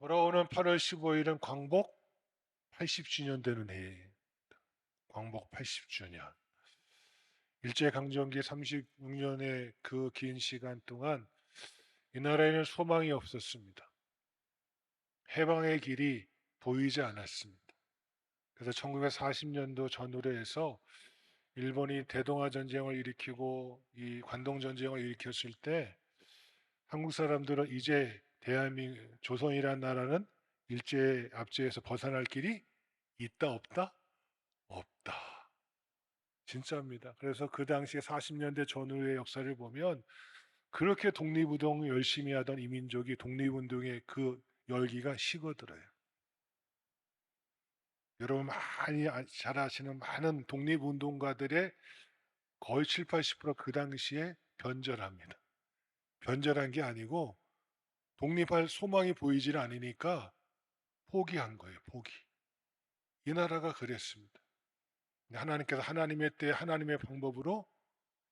돌아오는 8월 15일은 광복 80주년 되는 해예요. 광복 80주년. 일제강점기 36년의 그 긴 시간 동안 이 나라에는 소망이 없었습니다. 해방의 길이 보이지 않았습니다. 그래서 1940년도 전후로 해서 일본이 대동아 전쟁을 일으키고 이 관동 전쟁을 일으켰을 때 한국 사람들은 이제 대한민국 조선이라는 나라는 일제 압제에서 벗어날 길이 있다 없다? 없다. 진짜입니다. 그래서 그 당시에 40년대 전후의 역사를 보면 그렇게 독립운동 열심히 하던 이민족이 독립운동의 그 열기가 식어들어요. 여러분 많이 잘 아시는 많은 독립운동가들의 거의 7, 80%그 당시에 변절합니다. 변절한 게 아니고 독립할 소망이 보이질 않으니까 포기한 거예요. 포기. 이 나라가 그랬습니다. 하나님께서 하나님의 때 하나님의 방법으로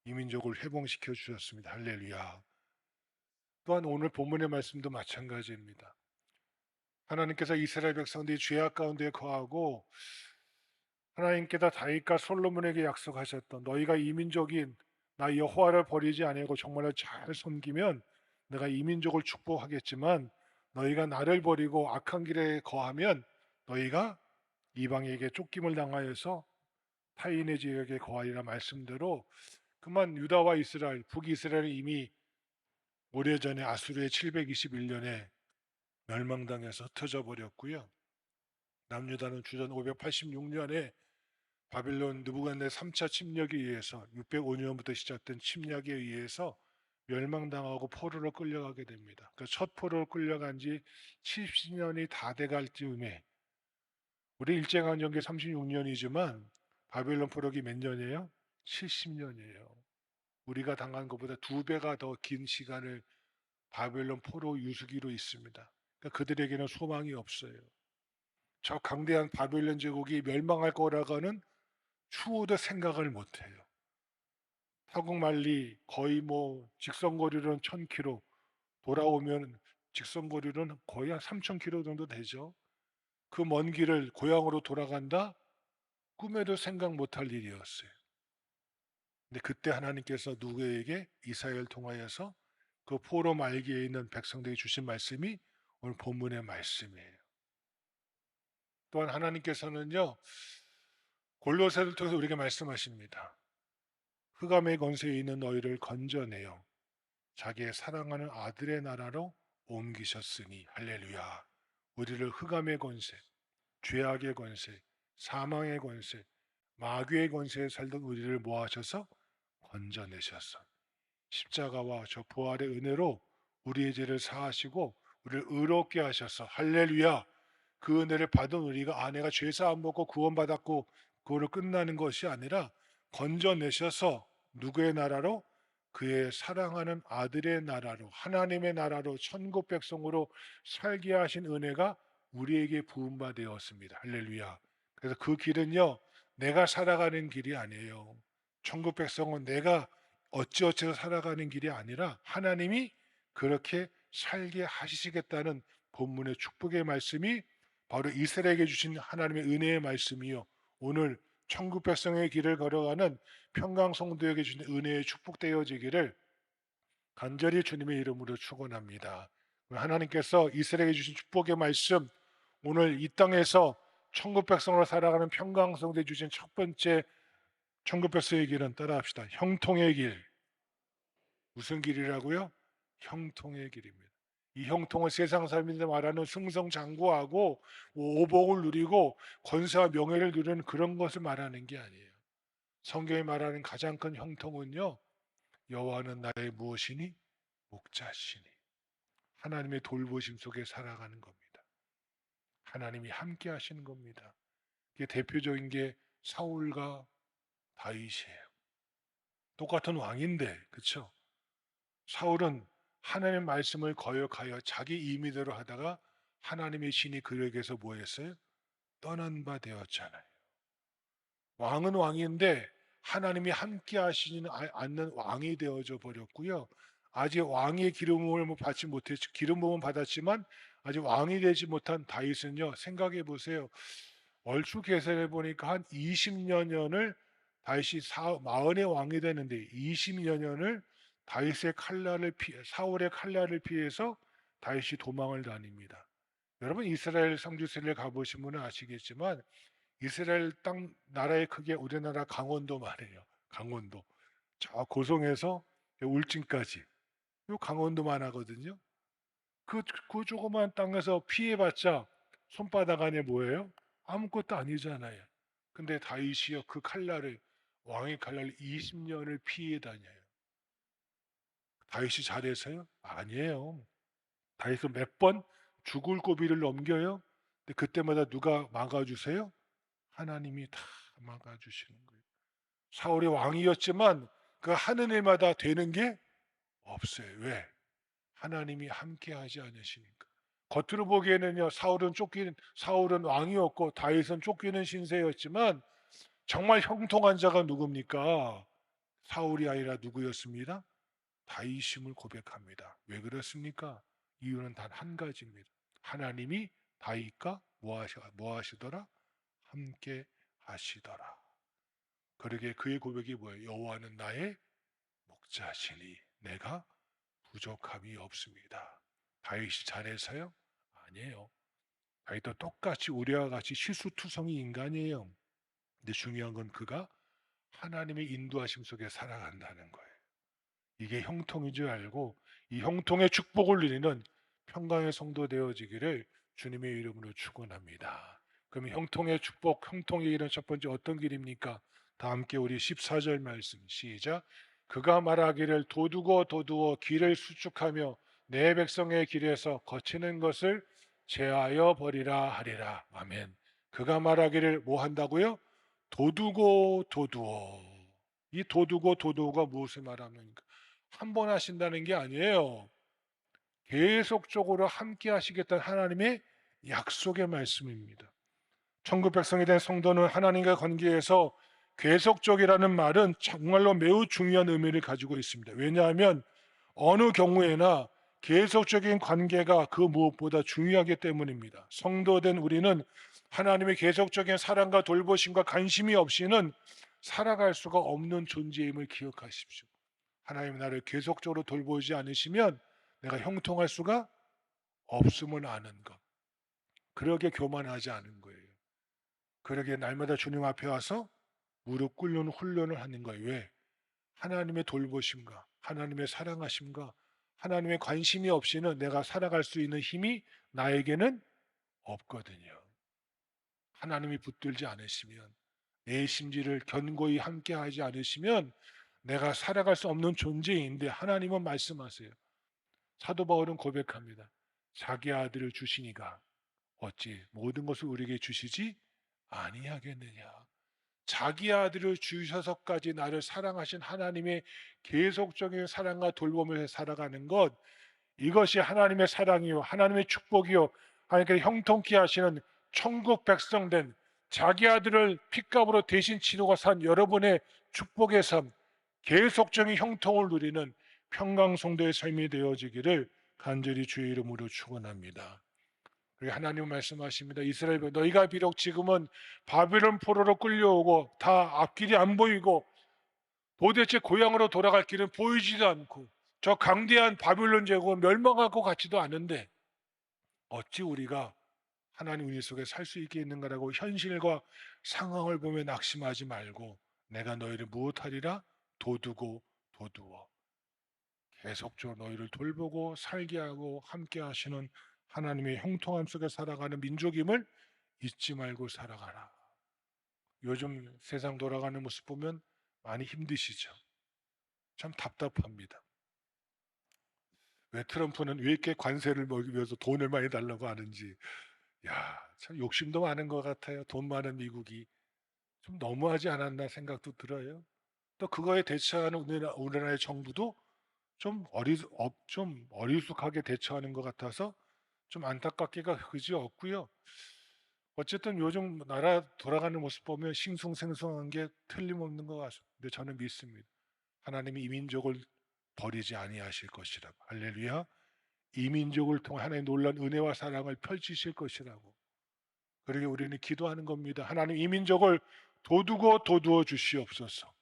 이민족을 회복시켜 주셨습니다. 할렐루야. 또한 오늘 본문의 말씀도 마찬가지입니다. 하나님께서 이스라엘 백성들이 죄악 가운데 거하고 하나님께서 다윗과 솔로몬에게 약속하셨던 너희가 이민족인 나 여호와를 버리지 아니하고 정말로 잘 섬기면 내가 이민족을 축복하겠지만 너희가 나를 버리고 악한 길에 거하면 너희가 이방에게 쫓김을 당하여서 타인의 지역에 거하리라 말씀대로 그만 유다와 이스라엘, 북이스라엘은 이미 오래전에 아수르의 721년에 멸망당해서 흩어져 버렸고요. 남유다는 주전 586년에 바빌론 느부갓네 3차 침략에 의해서 605년부터 시작된 침략에 의해서 멸망당하고 포로로 끌려가게 됩니다. 그 첫 포로로 끌려간 지 70년이 다 돼갈 즈음에 우리 일제강점기 36년이지만 바빌론 포로기 몇 년이에요? 70년이에요. 우리가 당한 것보다 2배가 더 긴 시간을 바벨론 포로 유수기로 있습니다. 그러니까 그들에게는 소망이 없어요. 저 강대한 바벨론 제국이 멸망할 거라고는 추호도 생각을 못해요. 타국만리 거의 직선거리로는 1000km, 돌아오면 직선거리로는 거의 한 3000km 정도 되죠. 그 먼 길을 고향으로 돌아간다? 꿈에도 생각 못할 일이었어요. 근데 그때 하나님께서 누구에게 이사야를 통하여서 그 포로 말기에 있는 백성들에게 주신 말씀이 오늘 본문의 말씀이에요. 또한 하나님께서는요, 골로새를 통해서 우리에게 말씀하십니다. 흑암의 권세에 있는 너희를 건져내어 자기의 사랑하는 아들의 나라로 옮기셨으니 할렐루야. 우리를 흑암의 권세, 죄악의 권세, 사망의 권세, 마귀의 권세에 살던 우리를 모아셔서 건져내셨어. 십자가와 저 부활의 은혜로 우리의 죄를 사하시고 우리를 의롭게 하셔서 할렐루야. 그 은혜를 받은 우리가 내가 죄사함 받고 구원받았고 그거로 끝나는 것이 아니라 건져내셔서 누구의 나라로? 그의 사랑하는 아들의 나라로 하나님의 나라로 천국 백성으로 살게 하신 은혜가 우리에게 부음바 되었습니다. 할렐루야. 그래서 그 길은요 내가 살아가는 길이 아니에요. 천국 백성은 내가 어찌어찌해서 살아가는 길이 아니라 하나님이 그렇게 살게 하시겠다는 본문의 축복의 말씀이 바로 이스라엘에게 주신 하나님의 은혜의 말씀이요. 오늘 천국 백성의 길을 걸어가는 평강성도에게 주신 은혜의 축복되어지기를 간절히 주님의 이름으로 축원합니다. 하나님께서 이스라엘에게 주신 축복의 말씀, 오늘 이 땅에서 천국 백성으로 살아가는 평강성도에 주신 첫 번째 천국 백성의 길은 따라합시다. 형통의 길. 무슨 길이라고요? 형통의 길입니다. 이 형통은 세상 사람들이 말하는 승성장구하고 오복을 누리고 권세와 명예를 누리는 그런 것을 말하는 게 아니에요. 성경이 말하는 가장 큰 형통은요. 여호와는 나의 무엇이니? 목자시니. 하나님의 돌보심 속에 살아가는 겁니다. 하나님이 함께 하시는 겁니다. 이게 대표적인 게 사울과 다윗이에요. 똑같은 왕인데, 그렇죠? 사울은 하나님의 말씀을 거역하여 자기 임의대로 하다가 하나님의 신이 그에게서 뭐 했어요? 떠난 바 되었잖아요. 왕은 왕인데 하나님이 함께 하시지는 않는 왕이 되어져 버렸고요. 아직 왕의 기름을 받지 못했죠. 기름 부음은 받았지만 아직 왕이 되지 못한 다윗은요, 생각해 보세요. 얼추 계산해 보니까 한 20여 년을 다윗이 마흔의 왕이 되는데 20여 년을 다윗의 칼날을 사울의 칼날을 피해서 다윗이 도망을 다닙니다. 여러분 이스라엘 성지순례 가보신 분은 아시겠지만 이스라엘 땅 나라의 크기에 우리나라 강원도만 해요. 강원도. 저 고성에서 울진까지. 요 강원도만 하거든요. 그 조그만 땅에서 피해봤자 손바닥 안에 뭐예요? 아무것도 아니잖아요. 근데 다윗이요 그 칼날을 왕의 칼날을 20년을 피해 다녀요. 다윗이 잘해서요? 아니에요. 다윗은 몇 번 죽을 고비를 넘겨요. 근데 그때마다 누가 막아주세요? 하나님이 다 막아주시는 거예요. 사울이 왕이었지만 그 하는 일마다 되는 게 없어요. 왜? 하나님이 함께하지 않으시니까. 겉으로 보기에는요, 사울은 왕이었고 다윗은 쫓기는 신세였지만 정말 형통한 자가 누굽니까? 사울이 아니라 누구였습니다? 다윗임을 고백합니다. 왜 그렇습니까? 이유는 단 한 가지입니다. 하나님이 다윗과 뭐 하시더라? 함께 하시더라. 그러게 그의 고백이 뭐예요? 여호와는 나의 목자시니 내가 부족함이 없습니다. 다윗이 잘해서요? 아니에요. 다윗도 똑같이 우리와 같이 실수투성이 인간이에요. 근데 중요한 건 그가 하나님의 인도하심 속에 살아간다는 거예요. 이게 형통인 줄 알고 이 형통의 축복을 누리는 평강의 성도 되어지기를 주님의 이름으로 축원합니다. 그럼 형통의 축복, 형통의 길은 첫 번째 어떤 길입니까? 다 함께 우리 14절 말씀 시작. 그가 말하기를 도두고 길을 수축하며 내 백성의 길에서 거치는 것을 제하여 버리라 하리라. 아멘. 그가 말하기를 뭐 한다고요? 도두고 도두어. 이 도두고 도두어가 무엇을 말합니까? 한 번 하신다는 게 아니에요. 계속적으로 함께 하시겠다는 하나님의 약속의 말씀입니다. 천국 백성이 된 성도는 하나님과 관계에서 계속적이라는 말은 정말로 매우 중요한 의미를 가지고 있습니다. 왜냐하면 어느 경우에나 계속적인 관계가 그 무엇보다 중요하기 때문입니다. 성도된 우리는 하나님의 계속적인 사랑과 돌보심과 관심이 없이는 살아갈 수가 없는 존재임을 기억하십시오. 하나님 나를 계속적으로 돌보지 않으시면 내가 형통할 수가 없음을 아는 것. 그러게 교만하지 않은 거예요. 그러게 날마다 주님 앞에 와서 무릎 꿇는 훈련을 하는 거예요. 왜? 하나님의 돌보심과 하나님의 사랑하심과 하나님의 관심이 없이는 내가 살아갈 수 있는 힘이 나에게는 없거든요. 하나님이 붙들지 않으시면 내 심지를 견고히 함께하지 않으시면 내가 살아갈 수 없는 존재인데 하나님은 말씀하세요. 사도 바울은 고백합니다. 자기 아들을 주시니가 어찌 모든 것을 우리에게 주시지 아니하겠느냐. 자기 아들을 주셔서까지 나를 사랑하신 하나님의 계속적인 사랑과 돌봄을 살아가는 것, 이것이 하나님의 사랑이요 하나님의 축복이요 하나님께 형통케 하시는 천국 백성된 자기 아들을 핏값으로 대신 치르고 산 여러분의 축복의 삶, 계속적인 형통을 누리는 평강성도의 삶이 되어지기를 간절히 주의 이름으로 축원합니다. 그리고 하나님 말씀하십니다. 이스라엘 너희가 비록 지금은 바벨론 포로로 끌려오고 다 앞길이 안 보이고 도대체 고향으로 돌아갈 길은 보이지도 않고 저 강대한 바벨론 제국은 멸망할 것 같지도 않은데 어찌 우리가 하나님 은혜 속에 살 수 있게 있는가라고 현실과 상황을 보며 낙심하지 말고 내가 너희를 무엇하리라? 도두어 계속적으로 너희를 돌보고 살게 하고 함께 하시는 하나님의 형통함 속에 살아가는 민족임을 잊지 말고 살아가라. 요즘 세상 돌아가는 모습 보면 많이 힘드시죠? 참 답답합니다. 왜 트럼프는 왜 이렇게 관세를 먹기 위해서 돈을 많이 달라고 하는지. 야, 참 욕심도 많은 것 같아요. 돈 많은 미국이. 좀 너무하지 않았나 생각도 들어요. 또 그거에 대처하는 우리나라의 정부도 좀 어리숙하게 대처하는 것 같아서 좀 안타깝기가 그지없고요. 어쨌든 요즘 나라 돌아가는 모습 보면 싱숭생숭한 게 틀림없는 것 같습니다. 근데 저는 믿습니다. 하나님이 이 민족을 버리지 아니하실 것이라. 할렐루야. 이 민족을 통해 하나님의 놀라운 은혜와 사랑을 펼치실 것이라고. 그러게 우리는 기도하는 겁니다. 하나님 이 민족을 도두어 주시옵소서.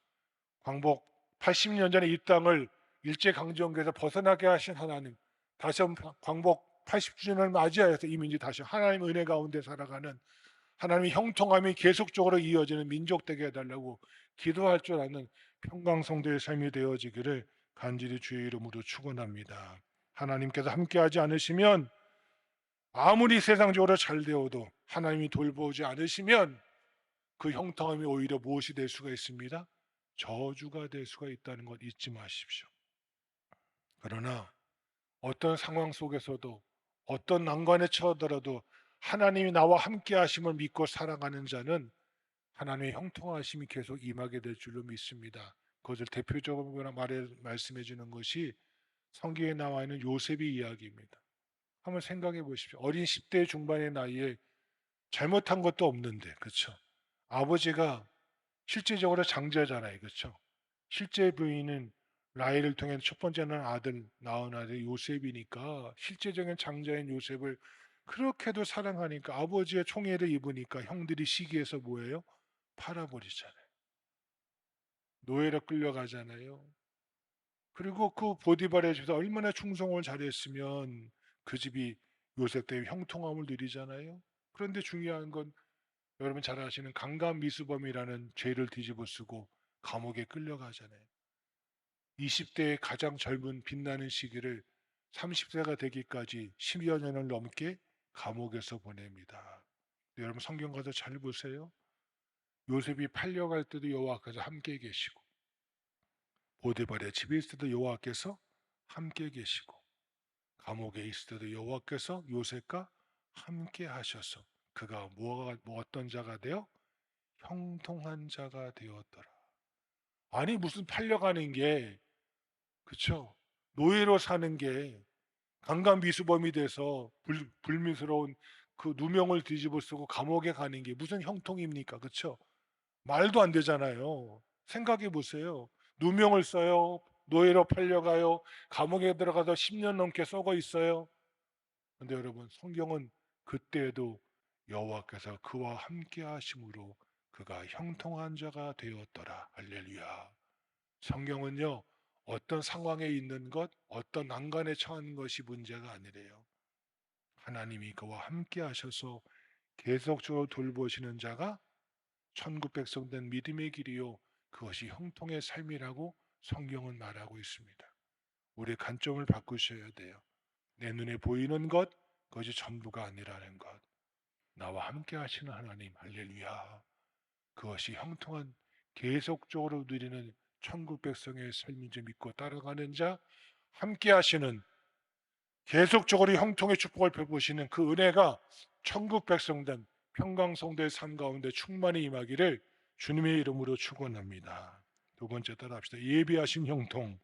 광복 80년 전에 이 땅을 일제강점기에서 벗어나게 하신 하나님, 다시 한번 광복 80주년을 맞이하여서 이 민족이 다시 하나님의 은혜 가운데 살아가는, 하나님의 형통함이 계속적으로 이어지는 민족 되게 해달라고 기도할 줄 아는 평강성도의 삶이 되어지기를 간절히 주의 이름으로 축원합니다. 하나님께서 함께하지 않으시면, 아무리 세상적으로 잘 되어도 하나님이 돌보지 않으시면 그 형통함이 오히려 무엇이 될 수가 있습니다? 저주가 될 수가 있다는 것 잊지 마십시오. 그러나 어떤 상황 속에서도, 어떤 난관에 처하더라도 하나님이 나와 함께 하심을 믿고 살아가는 자는 하나님의 형통하심이 계속 임하게 될 줄로 믿습니다. 그것을 대표적으로 말씀해 주는 것이 성경에 나와 있는 요셉의 이야기입니다. 한번 생각해 보십시오. 어린 10대 중반의 나이에 잘못한 것도 없는데, 그렇죠? 아버지가 실제적으로 장자잖아요, 그렇죠? 실제 부인은 라헬을 통해 첫 번째는 낳은 아들 요셉이니까, 실제적인 장자인 요셉을 그렇게도 사랑하니까 아버지의 총애를 입으니까 형들이 시기해서 뭐예요? 팔아버리잖아요. 노예로 끌려가잖아요. 그리고 그 보디발의 집에서 얼마나 충성을 잘했으면 그 집이 요셉 때문에 형통함을 누리잖아요. 그런데 중요한 건 여러분 잘 아시는 강간미수범이라는 죄를 뒤집어쓰고 감옥에 끌려가잖아요. 20대의 가장 젊은 빛나는 시기를 30세가 되기까지 10여 년을 넘게 감옥에서 보냅니다. 여러분 성경 가서 잘 보세요. 요셉이 팔려갈 때도 여호와께서 함께 계시고, 보디발의 집에 있을 때도 여호와께서 함께 계시고, 감옥에 있을 때도 여호와께서 요셉과 함께 하셔서 그가 어떤 자가 되어 형통한 자가 되었더라. 아니 무슨 팔려가는 게, 그쵸? 노예로 사는 게 강간미수범이 돼서 불미스러운 그 누명을 뒤집어 쓰고 감옥에 가는 게 무슨 형통입니까? 그쵸? 말도 안 되잖아요. 생각해 보세요. 누명을 써요. 노예로 팔려가요. 감옥에 들어가서 10년 넘게 썩어 있어요. 근데 여러분 성경은 그때에도 여호와께서 그와 함께 하심으로 그가 형통한 자가 되었더라. 할렐루야. 성경은요, 어떤 상황에 있는 것, 어떤 난관에 처한 것이 문제가 아니래요. 하나님이 그와 함께 하셔서 계속적으로 돌보시는 자가 천국 백성 된 믿음의 길이요, 그것이 형통의 삶이라고 성경은 말하고 있습니다. 우리의 관점을 바꾸셔야 돼요. 내 눈에 보이는 것, 그것이 전부가 아니라는 것. 나와 함께 하시는 하나님, 할렐루야. 그것이 형통한, 계속적으로 누리는 천국 백성의 삶인 줄 믿고 따라가는 자, 함께 하시는, 계속적으로 형통의 축복을 베푸시는 그 은혜가 천국 백성된 평강성도의 삶 가운데 충만히 임하기를 주님의 이름으로 축원합니다. 두 번째 따라합시다. 예비하신 형통.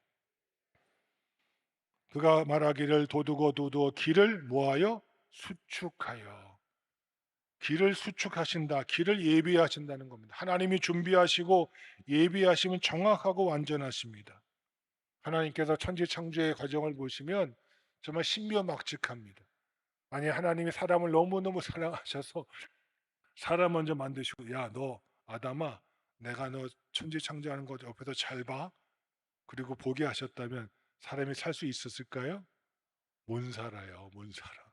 그가 말하기를 도두어 길을 뭐하여 수축하여. 길을 수축하신다. 길을 예비하신다는 겁니다. 하나님이 준비하시고 예비하시면 정확하고 완전하십니다. 하나님께서 천지 창조의 과정을 보시면 정말 신묘막측합니다. 아니 하나님이 사람을 너무너무 사랑하셔서 사람 먼저 만드시고, 야 너 아담아, 내가 너 천지 창조하는 것 옆에서 잘 봐. 그리고 보게 하셨다면 사람이 살 수 있었을까요? 못 살아요. 못 살아.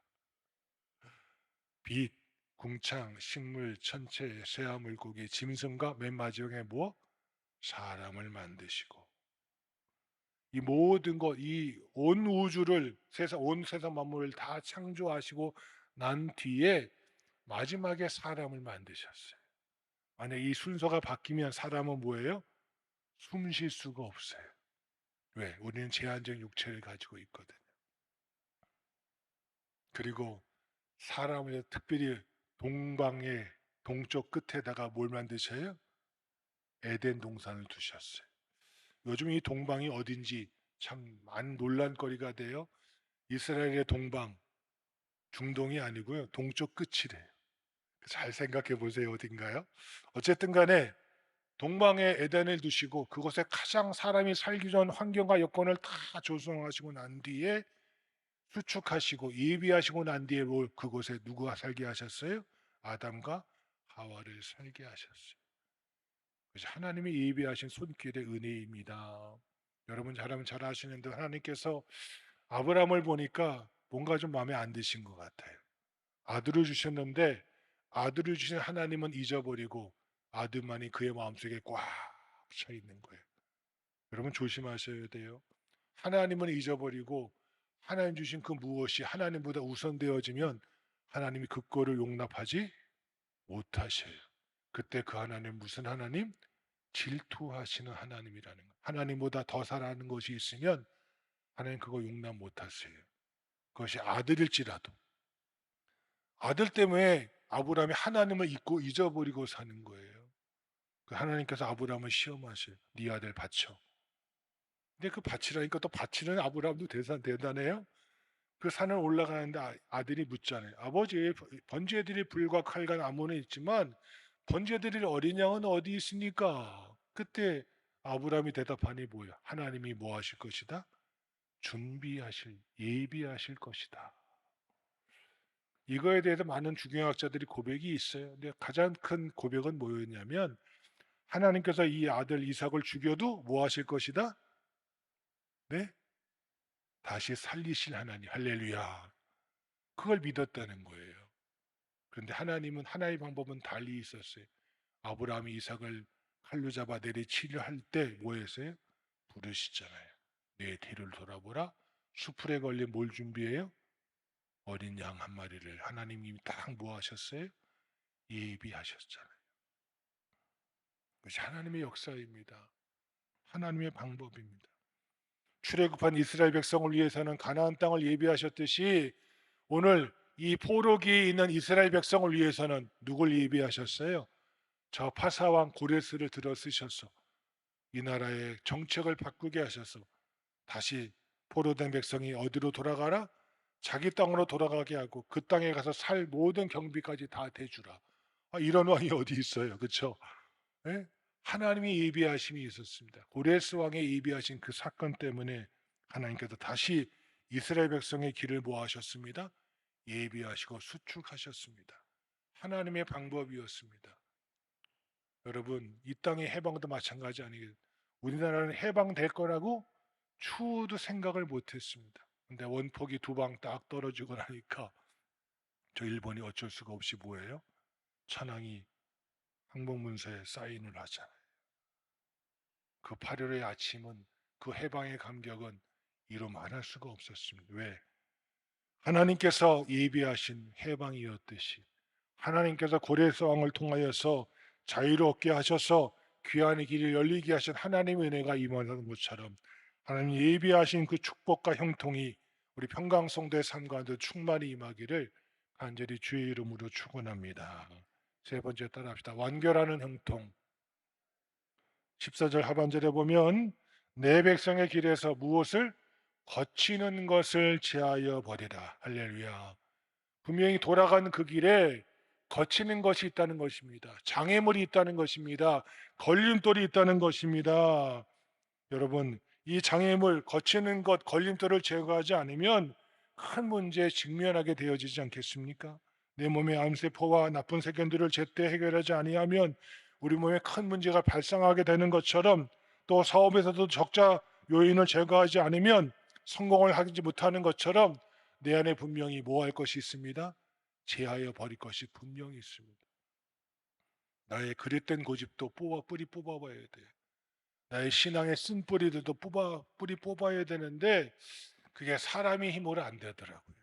빛, 궁창, 식물, 천체, 새하 물고기, 짐승과 맨 마지막에 뭐? 사람을 만드시고, 이 모든 것, 이 온 우주를, 온 세상 만물을 다 창조하시고 난 뒤에 마지막에 사람을 만드셨어요. 만약 이 순서가 바뀌면 사람은 뭐예요? 숨 쉴 수가 없어요. 왜? 우리는 제한적 육체를 가지고 있거든요. 그리고 사람을 특별히 동방의 동쪽 끝에다가 뭘 만드셔요? 에덴 동산을 두셨어요. 요즘 이 동방이 어딘지 참 많은 논란거리가 돼요. 이스라엘의 동방, 중동이 아니고요. 동쪽 끝이래요. 잘 생각해 보세요. 어딘가요? 어쨌든 간에 동방에 에덴을 두시고 그곳에 가장 사람이 살기 좋은 환경과 여건을 다 조성하시고 난 뒤에 수축하시고 예비하시고 난 뒤에 그곳에 누구가 살게 하셨어요? 아담과 하와를 살게 하셨어요. 그래서 하나님이 예비하신 손길의 은혜입니다. 여러분 잘하면 잘 아시는데 하나님께서 아브라함을 보니까 뭔가 좀 마음에 안 드신 것 같아요. 아들을 주셨는데 아들을 주신 하나님은 잊어버리고 아들만이 그의 마음속에 꽉 차 있는 거예요. 여러분 조심하셔야 돼요. 하나님은 잊어버리고 하나님 주신 그 무엇이 하나님보다 우선되어지면 하나님이 그 거를 용납하지 못하셔요. 그때 그 하나님 무슨 하나님? 질투하시는 하나님이라는 거. 하나님보다 더 사랑하는 것이 있으면 하나님 그거 용납 못하세요. 그것이 아들일지라도. 아들 때문에 아브라함이 하나님을 잊고 잊어버리고 사는 거예요. 그 하나님께서 아브라함을 시험하셔요. 네 아들 바쳐. 근데 그 바치라니까 또 바치는 아브라함도 대단해요. 그 산을 올라가는데 아들이 묻잖아요. 아버지, 번제들이 불과 칼과 나무는 있지만 번제드릴 어린 양은 어디 있습니까? 그때 아브라함이 대답하니 뭐야? 하나님이 뭐 하실 것이다? 예비하실 것이다. 이거에 대해서 많은 주경학자들이 고백이 있어요. 근데 가장 큰 고백은 뭐였냐면 하나님께서 이 아들 이삭을 죽여도 뭐 하실 것이다? 네? 다시 살리실 하나님. 할렐루야. 그걸 믿었다는 거예요. 그런데 하나님은 하나의 방법은 달리 있었어요. 아브라함이 이삭을 칼로 잡아 내리치려 할 때 뭐 했어요? 부르시잖아요. 내 뒤를 돌아보라. 수풀에 걸린 뭘 준비해요? 어린 양 한 마리를 하나님이 딱 뭐 하셨어요? 예비하셨잖아요. 그것이 하나님의 역사입니다. 하나님의 방법입니다. 출애굽한 이스라엘 백성을 위해서는 가나안 땅을 예비하셨듯이 오늘 이 포로기에 있는 이스라엘 백성을 위해서는 누굴 예비하셨어요? 저 파사왕 고레스를 들어 쓰셔서 이 나라의 정책을 바꾸게 하셔서 다시 포로된 백성이 어디로 돌아가라? 자기 땅으로 돌아가게 하고 그 땅에 가서 살 모든 경비까지 다 대주라. 이런 왕이 어디 있어요? 그렇죠? 예? 하나님의 예비하심이 있었습니다. 고레스 왕의 예비하신 그 사건 때문에 하나님께서 다시 이스라엘 백성의 길을 모아셨습니다. 예비하시고 수축하셨습니다. 하나님의 방법이었습니다. 여러분, 이 땅의 해방도 마찬가지 아니겠어요? 우리나라는 해방될 거라고 추호도 생각을 못했습니다. 근데 원폭이 두 방 딱 떨어지고 나니까 저 일본이 어쩔 수가 없이 뭐예요? 천황이 항복문서에 사인을 하잖아요. 그 8월의 아침은 그 해방의 감격은 이루 말할 수가 없었습니다. 왜? 하나님께서 예비하신 해방이었듯이 하나님께서 고레스 왕을 통하여서 자유롭게 하셔서 귀환의 길이 열리게 하신 하나님의 은혜가 임하는 것처럼 하나님 예비하신 그 축복과 형통이 우리 평강성도의 삶과도 충만히 임하기를 간절히 주의 이름으로 축원합니다. 세 번째 따라합시다. 완결하는 형통. 14절 하반절에 보면 내 백성의 길에서 무엇을 거치는 것을 제하여 버리라. 할렐루야. 분명히 돌아가는 그 길에 거치는 것이 있다는 것입니다. 장애물이 있다는 것입니다. 걸림돌이 있다는 것입니다. 여러분, 이 장애물, 거치는 것, 걸림돌을 제거하지 않으면 큰 문제에 직면하게 되어지지 않겠습니까? 내 몸의 암세포와 나쁜 세균들을 제때 해결하지 아니하면 우리 몸에 큰 문제가 발생하게 되는 것처럼 또 사업에서도 적자 요인을 제거하지 않으면 성공을 하지 못하는 것처럼 내 안에 분명히 뭐 할 것이 있습니다. 제하여 버릴 것이 분명히 있습니다. 나의 그릇된 고집도 뿌리 뽑아봐야 돼. 나의 신앙의 쓴뿌리들도 뿌리 뽑아야 되는데 그게 사람의 힘으로 안 되더라고요.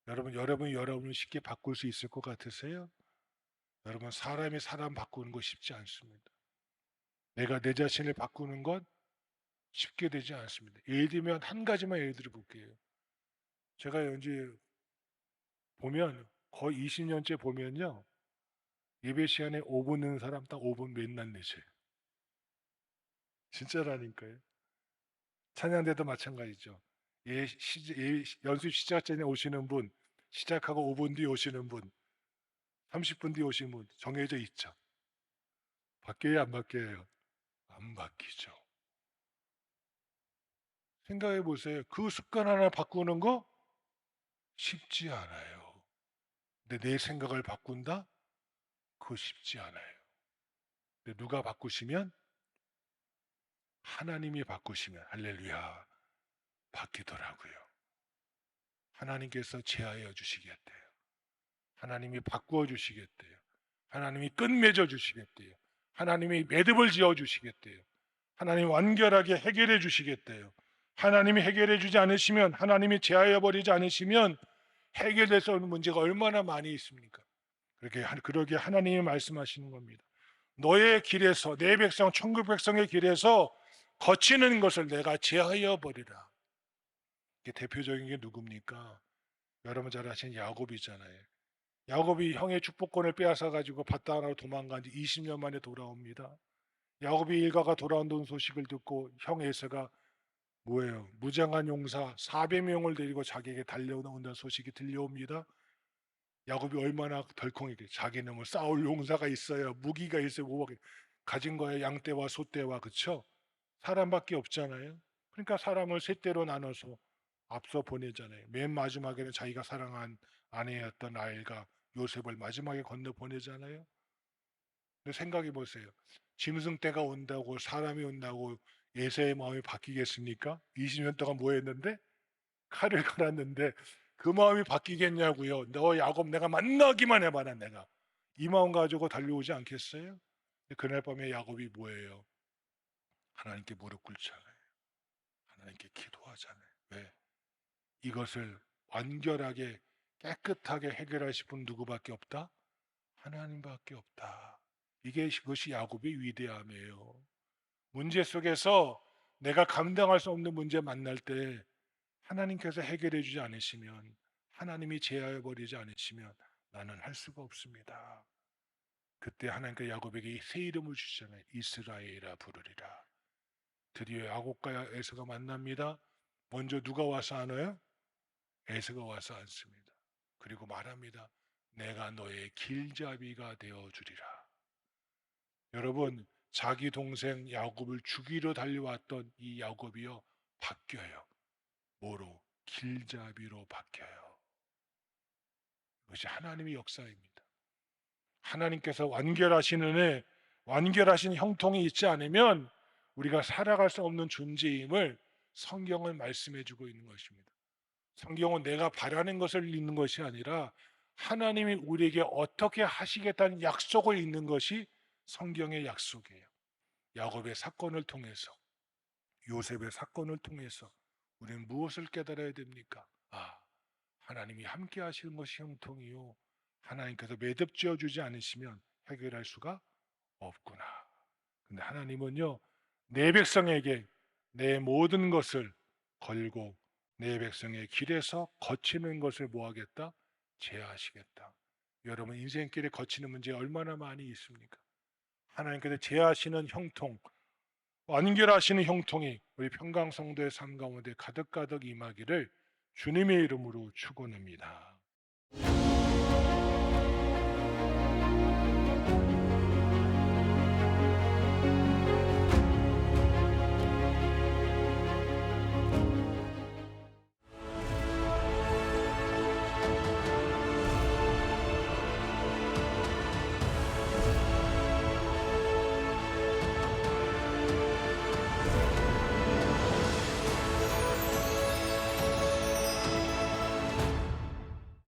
여러분이 여러분을 쉽게 바꿀 수 있을 것 같으세요? 여러분, 사람이 사람 바꾸는 거 쉽지 않습니다. 내가 내 자신을 바꾸는 것 쉽게 되지 않습니다. 예를 들면 한 가지만 예를 들어 볼게요. 제가 이제 보면 거의 20년째 보면요. 예배 시간에 5분 넣는 사람 딱 5분 맨날 내세요. 진짜라니까요. 찬양대도 마찬가지죠. 연습 시작 전에 오시는 분, 시작하고 5분 뒤에 오시는 분, 30분 뒤에 오시는 분 정해져 있죠. 바뀌어요, 안 바뀌어요? 안 바뀌죠. 생각해 보세요. 그 습관 하나 바꾸는 거 쉽지 않아요. 근데 내 생각을 바꾼다? 그거 쉽지 않아요. 근데 누가 바꾸시면? 하나님이 바꾸시면 할렐루야 바뀌더라고요. 하나님께서 제하여 주시겠대요. 하나님이 바꾸어 주시겠대요. 하나님이 끝맺어 주시겠대요. 하나님이 매듭을 지어 주시겠대요. 하나님 완결하게 해결해 주시겠대요. 하나님이 해결해 주지 않으시면, 하나님이 제하여 버리지 않으시면 해결돼서 오는 문제가 얼마나 많이 있습니까? 그러게 하나님이 말씀하시는 겁니다. 너의 길에서, 내 백성 천국 백성의 길에서 거치는 것을 내가 제하여 버리라. 이게 대표적인 게 누굽니까? 여러분 잘 아시는 야곱이잖아요. 야곱이 형의 축복권을 빼앗아 가지고 밧단으로 도망간 지 20년 만에 돌아옵니다. 야곱이 일가가 돌아온다는 소식을 듣고 형 에서가 뭐예요? 무장한 용사 400명을 데리고 자기에게 달려온다는 소식이 들려옵니다. 야곱이 얼마나 덜컹이게, 자기는 뭐 싸울 용사가 있어요, 무기가 있어요, 뭐 가진 거에 양떼와 소떼와, 그쵸? 사람밖에 없잖아요. 그러니까 사람을 세 떼로 나눠서 앞서 보내잖아요. 맨 마지막에는 자기가 사랑한 아내였던 라헬과 요셉을 마지막에 건너 보내잖아요. 근데 생각해 보세요. 짐승 때가 온다고, 사람이 온다고 예서의 마음이 바뀌겠습니까? 20년 동안 뭐 했는데? 칼을 갈았는데 그 마음이 바뀌겠냐고요. 너 야곱 내가 만나기만 해봐라 내가. 이 마음 가지고 달려오지 않겠어요? 그날 밤에 야곱이 뭐예요? 하나님께 무릎 꿇잖아요. 하나님께 기도하잖아요. 왜? 이것을 완결하게 깨끗하게 해결하실 분 누구밖에 없다? 하나님밖에 없다. 그것이 야곱의 위대함이에요. 문제 속에서 내가 감당할 수 없는 문제 만날 때 하나님께서 해결해 주지 않으시면, 하나님이 제하여 버리지 않으시면 나는 할 수가 없습니다. 그때 하나님께 야곱에게 새 이름을 주시잖아요. 이스라엘이라 부르리라. 드디어 야곱과 에서가 만납니다. 먼저 누가 와서 안아요? 에서가 와서 안습니다. 그리고 말합니다. 내가 너의 길잡이가 되어 주리라. 여러분, 자기 동생 야곱을 죽이러 달려왔던 이 야곱이요 바뀌어요. 뭐로? 길잡이로 바뀌어요. 그것이 하나님의 역사입니다. 하나님께서 완결하시는 완결하신 형통이 있지 않으면 우리가 살아갈 수 없는 존재임을 성경은 말씀해 주고 있는 것입니다. 성경은 내가 바라는 것을 읽는 것이 아니라 하나님이 우리에게 어떻게 하시겠다는 약속을 읽는 것이 성경의 약속이에요. 야곱의 사건을 통해서, 요셉의 사건을 통해서 우리는 무엇을 깨달아야 됩니까? 하나님이 함께 하시는 것이 형통이요, 하나님께서 매듭 지어주지 않으시면 해결할 수가 없구나. 근데 하나님은요, 내 백성에게 내 모든 것을 걸고 내 백성의 길에서 거치는 것을 뭐하겠다? 제하시겠다. 여러분 인생길에 거치는 문제가 얼마나 많이 있습니까? 하나님께서 제하시는 형통, 완결하시는 형통이 우리 평강성도의 삶 가운데 가득가득 임하기를 주님의 이름으로 축원합니다.